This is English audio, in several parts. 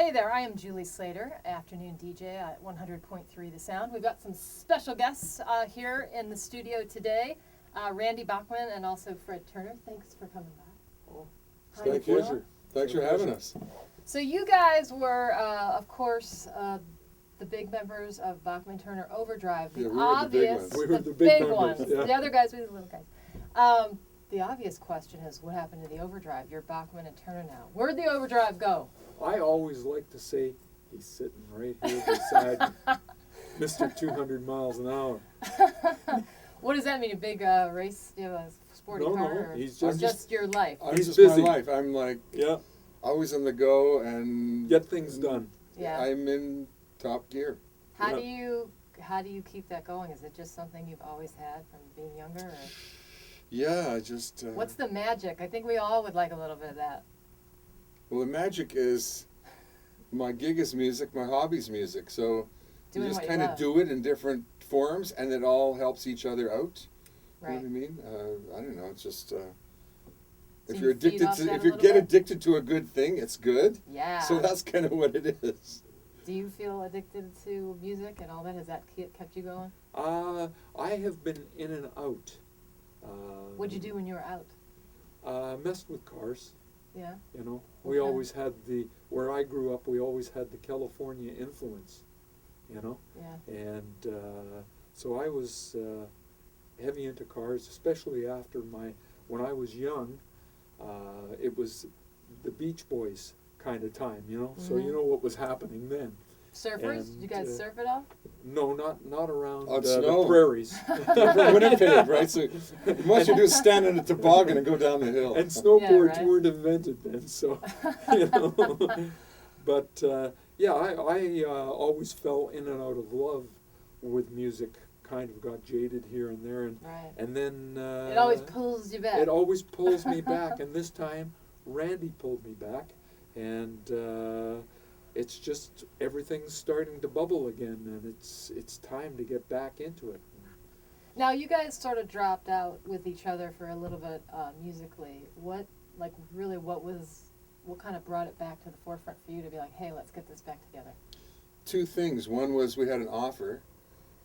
Hey there, I am Julie Slater, afternoon DJ at 100.3 The Sound. We've got some special guests here in the studio today, Randy Bachman and also Fred Turner. Thanks for coming back. Oh, How thank you you. feeling? Thanks for having us. So you guys were, of course, the big members of Bachman Turner Overdrive. The Yeah, we were the big obvious, ones. We were the the big big members, ones. yeah. The other guys were the little guys. The obvious question is, what happened to the Overdrive? You're Bachman and Turner now. Where'd the Overdrive go? I always like to say he's sitting right here beside Mr. 200 miles an hour. What does that mean? A big race? You have a sporty No, car? no, or he's just your life. He's Just busy. my life. I'm like Yeah, always on the go and get things done. Yeah. I'm in top gear. How Yeah. do you keep that going? Is it just something you've always had from being younger? Or? Yeah, I just. What's the magic? I think we all would like a little bit of that. Well, the magic is my gig is music, my hobby's music. So Doing you just what you kind of love. do it in different forms, and it all helps each other out. Right. You know what I mean? I don't know. It's just. So If you you're feed addicted off to, that if a you little get bit? addicted to a good thing, it's good. Yeah. So that's kind of what it is. Do you feel addicted to music and all that? Has that kept you going? I have been in and out. What'd you do when you were out? Messed with cars. Yeah. You know, What we kind? always had where I grew up, we always had the California influence, you know, Yeah. and so I was heavy into cars, especially after when I was young, it was the Beach Boys kind of time, you know, so you Mhm. know what was happening then. Surfers? Did you guys And, surf at all? No, not around On the snow. prairies. Winnipeg, right? So most you do is stand in a toboggan and go down the hill. And snowboards right. weren't invented then, so you know. But yeah, I always fell in and out of love with music. Kind of got jaded here and there, Right. and then It always pulls you back. it always pulls me back. And this time, Randy pulled me back, and it's just everything's starting to bubble again, and it's time to get back into it. Now you guys sort of dropped out with each other for a little bit musically. What kind of brought it back to the forefront for you to be like, hey, let's get this back together? Two things. One was we had an offer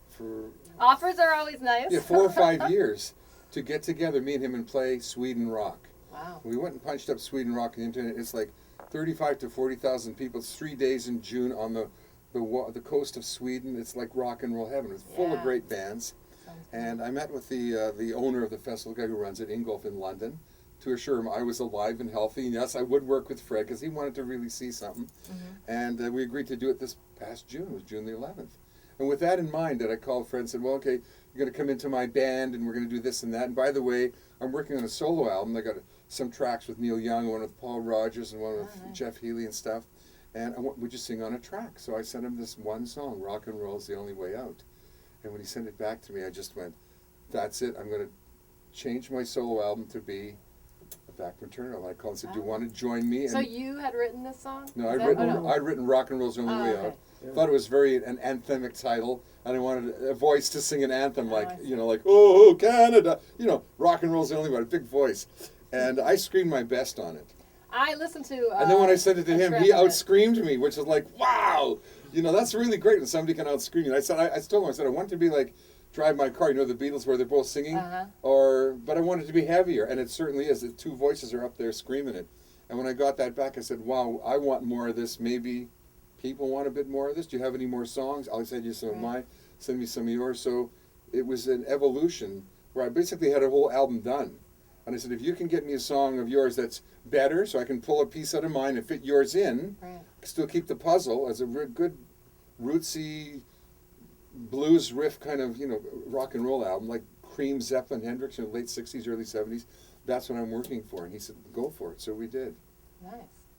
for Offers are always nice. 4 or 5 years to get together, me and him, and play Sweden rock. Wow. We went and punched up Sweden rock on the internet. It's like 35 to 40,000 people. It's 3 days in June on the coast of Sweden. It's like rock and roll heaven. It's full of Yeah. great bands. Sounds good. And I met with the owner of the festival, the guy who runs it, Ingolf, in London, to assure him I was alive and healthy. And yes, I would work with Fred because he wanted to really see something. Mhm. And we agreed to do it this past June. It was June the 11th. And with that in mind, that I called Fred and said, well, okay, you're going to come into my band and we're going to do this and that. And by the way, I'm working on a solo album. I got some tracks with Neil Young, one with Paul Rogers, and one with Oh, nice. Jeff Healey and stuff. And would you sing on a track? So I sent him this one song, Rock and Roll is the Only Way Out. And when he sent it back to me, I just went, that's it. I'm going to change my solo album to be a Bachman Turner. I called and said, do you Oh. want to join me? And So you had written this song? no, Is I'd that- written, oh, no. I'd written Rock and Roll's the Only Oh, Way okay. Out. Yeah. Thought it was an anthemic title, and I wanted a voice to sing an anthem, Oh, like, I see. you know, like, oh, Canada, you know, rock and roll's the only way, a big voice. And I screamed my best on it. I listened to. And then when I sent it to a him, track he of it. outscreamed me, which was like, wow, you know, that's really great when somebody can outscream you. And I said, I told him, I said, I want it to be like Drive My Car, you know, the Beatles where they're both singing, Uh-huh. but I want it to be heavier, and it certainly is. The two voices are up there screaming it. And when I got that back, I said, wow, I want more of this. Maybe people want a bit more of this. Do you have any more songs? I'll send you some of Right. mine, send me some of yours. So it was an evolution where I basically had a whole album done. And I said, if you can get me a song of yours that's better, so I can pull a piece out of mine and fit yours in, Right. still keep the puzzle as a good rootsy blues riff kind of, you know, rock and roll album, like Cream, Zeppelin, Hendrix in the late 60s, early 70s. That's what I'm working for. And he said, go for it. So we did. Nice.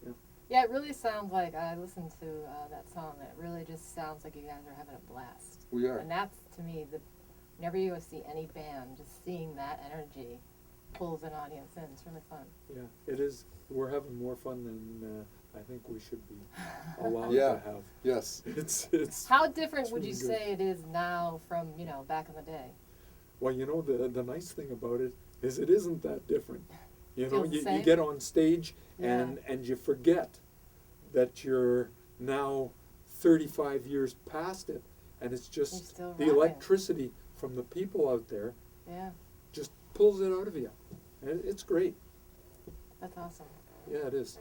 Yeah. Yeah, it really sounds like, I listened to that song, and it really just sounds like you guys are having a blast. We are. And that's, to me, whenever you see any band, just seeing that energy pulls an audience in. It's really fun. Yeah, it is. We're having more fun than I think we should be allowed Yeah. to have. Yes. It's How different It's would you really good. say it is now from, back in the day? Well, you know, the nice thing about it is it isn't that different. You know, Feels the you same? get on stage Yeah. and you forget that you're now 35 years past it, and it's You're just still the rocking. electricity from the people out there Yeah, just pulls it out of you. And it's great. that's awesome. Yeah, it is.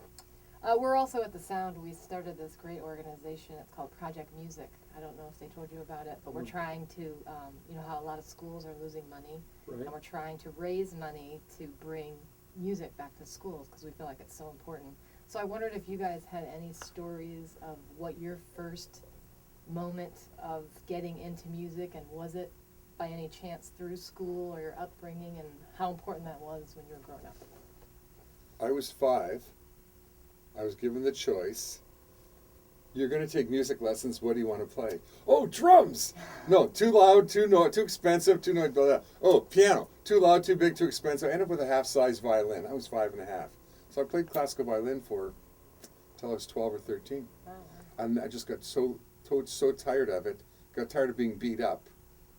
We're also at the Sound. We started this great organization. It's called Project Music. I don't know if they told you about it, but we're trying to, you know how a lot of schools are losing money, Right. and we're trying to raise money to bring music back to schools because we feel like it's so important. So I wondered if you guys had any stories of what your first moment of getting into music, and was it by any chance through school or your upbringing, and how important that was when you were growing up? I was 5. I was given the choice. You're going to take music lessons. What do you want to play? Oh, drums! No, too loud, too expensive, too noisy. Blah, blah. Oh, piano. Too loud, too big, too expensive. I ended up with a half-size violin. I was 5 and a half. So I played classical violin until I was 12 or 13. Wow. And I just got so tired of it. Got tired of being beat up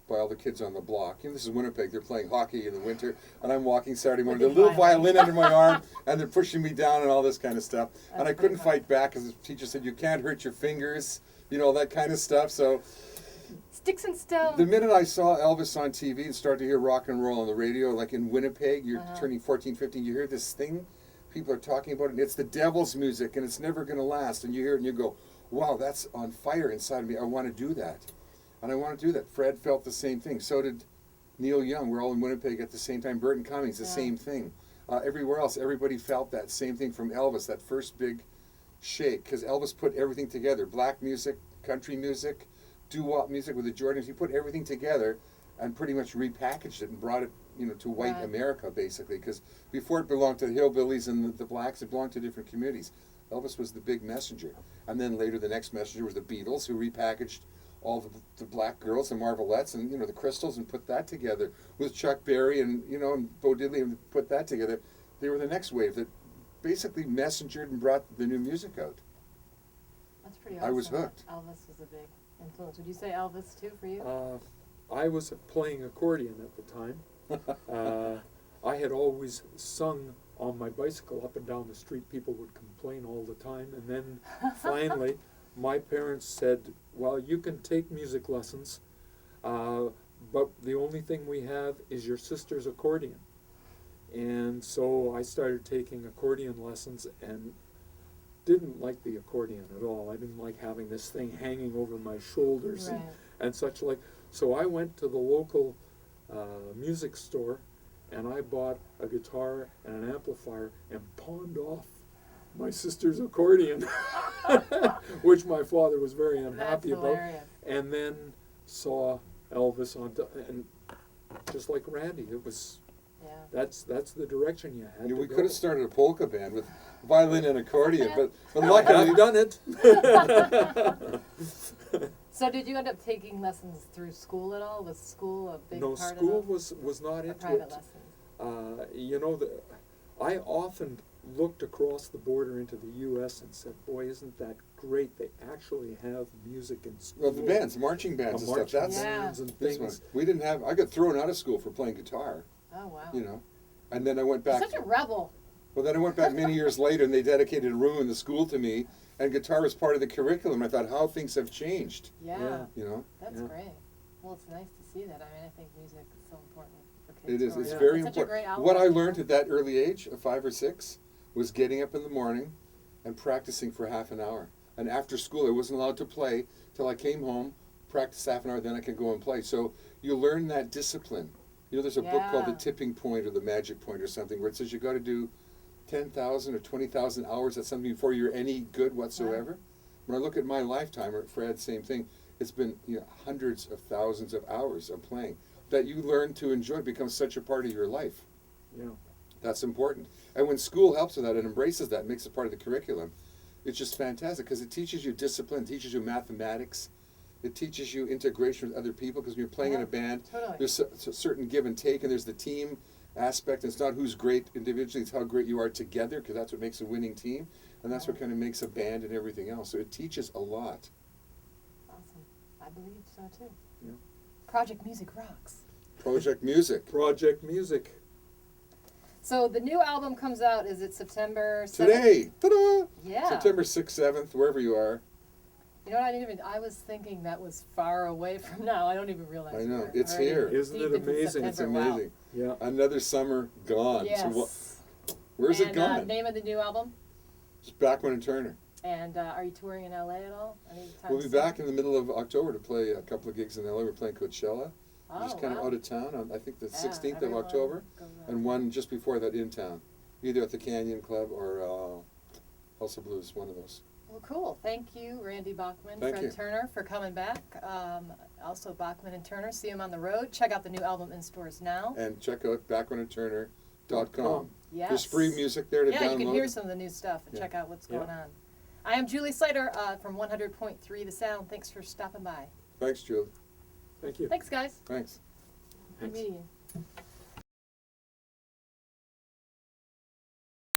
by all the kids on the block. You know, this is Winnipeg. They're playing hockey in the winter, and I'm walking Saturday morning with a little violin under my arm, and they're pushing me down and all this kind of stuff. And I That's couldn't pretty fight back because the teacher said, you can't hurt your fingers, you know, that kind of stuff. So Sticks and stones. the minute I saw Elvis on TV and started to hear rock and roll on the radio, like in Winnipeg, you're turning 14, 15, you hear this thing, people are talking about it, and it's the devil's music, and it's never going to last. And you hear it and you go, wow, that's on fire inside of me. I want to do that. And I want to do that. Fred felt the same thing. So did Neil Young. We're all in Winnipeg at the same time. Burton Cummings, the same thing. Everywhere else, everybody felt that same thing from Elvis, that first big shake. Because Elvis put everything together. Black music, country music, doo-wop music with the Jordans. He put everything together and pretty much repackaged it and brought it, you know, to white Right. America, basically. Because before it belonged to the hillbillies and the blacks, it belonged to different communities. Elvis was the big messenger. And then later the next messenger was the Beatles, who repackaged all the black girls and Marvelettes and, you know, the Crystals, and put that together with Chuck Berry and, you know, and Bo Diddley, and put that together. They were the next wave that basically messengered and brought the new music out. That's pretty awesome. I was hooked. Elvis was a big influence. Would you say Elvis too for you? I was playing accordion at the time. I had always sung on my bicycle up and down the street. People would complain all the time. And then finally, my parents said, well, you can take music lessons, but the only thing we have is your sister's accordion. And so I started taking accordion lessons and didn't like the accordion at all. I didn't like having this thing hanging over my shoulders Right. and such like. So I went to the local music store and I bought a guitar and an amplifier and pawned off my sister's accordion, which my father was very unhappy That's about. hilarious. And then saw Elvis and just like Randy, it was Yeah. that's the direction you had You know, to we go. could have started a polka band with violin and accordion, but I've luckily, done it. So did you end up taking lessons through school at all? Was school a big No, part school of was not the into private it. lessons? You know, I often looked across the border into the U.S. and said, boy, isn't that great? They actually have music in school. well, the bands, marching bands and stuff, Marching that's bands and this one. things. We didn't have, I got thrown out of school for playing guitar, Oh wow. you know. And then I went You're back. such a rebel. Well, then I went back many years later, and they dedicated a room in the school to me, and guitar was part of the curriculum. I thought, how things have changed, Yeah. you know? That's Yeah. great. Well, it's nice to see that. I mean, I think music is so important for It kids. is. growing It's up. very It's such a great important. outlet, What I you learned know? at that early age of 5 or 6 was getting up in the morning and practicing for half an hour. And after school, I wasn't allowed to play till I came home, practice half an hour, then I could go and play. So you learn that discipline. You know, there's a book called The Yeah. Tipping Point or The Magic Point or something, where it says you got to do 10,000 or 20,000 hours at something before you're any good whatsoever. When I look at my lifetime, or Fred, same thing. It's been, you know, hundreds of thousands of hours of playing that you learn to enjoy. It becomes such a part of your life. Yeah. That's important. And when school helps with that and embraces that, makes it part of the curriculum, it's just fantastic because it teaches you discipline, teaches you mathematics, it teaches you integration with other people because when you're playing in Yeah, a band, totally. there's a certain give and take, and there's the team aspect. It's not who's great individually, it's how great you are together, because that's what makes a winning team, and that's what kind of makes a band and everything else. So it teaches a lot. Awesome. I believe so too. Yeah. Project Music rocks. Project Music. Project Music. So the new album comes out, is it September 7th? Today, ta-da! Yeah. September 6th, 7th, wherever you are. You know what, I was thinking that was far away from now. I don't even realize. I know, we're it's already here. Isn't deep it into amazing? It's September. Wow. amazing. Yeah. Another summer gone. Yes. So where's it And, gone? name of the new album? It's Bachman and Turner. And are you touring in LA at all? Anytime We'll be soon? back in the middle of October to play a couple of gigs in LA. We're playing Coachella. Oh, We're just kind wow. of out of town on, I think, the Yeah, 16th of everyone October, goes out. and one just before that in town, either at the Canyon Club or Elsa Blues, one of those. Well, cool. Thank you, Randy Bachman, Thank Fred you. Turner, for coming back. Also, Bachman and Turner. See them on the road. Check out the new album in stores now. And check out BachmanandTurner.com. Yes. There's free music there to Yeah, download. you can hear some of the new stuff and Yeah. check out what's Yeah. going on. I am Julie Slater from 100.3 The Sound. Thanks for stopping by. Thanks, Julie. Thank you. Thanks, guys. Thanks. Good Thanks. meeting you.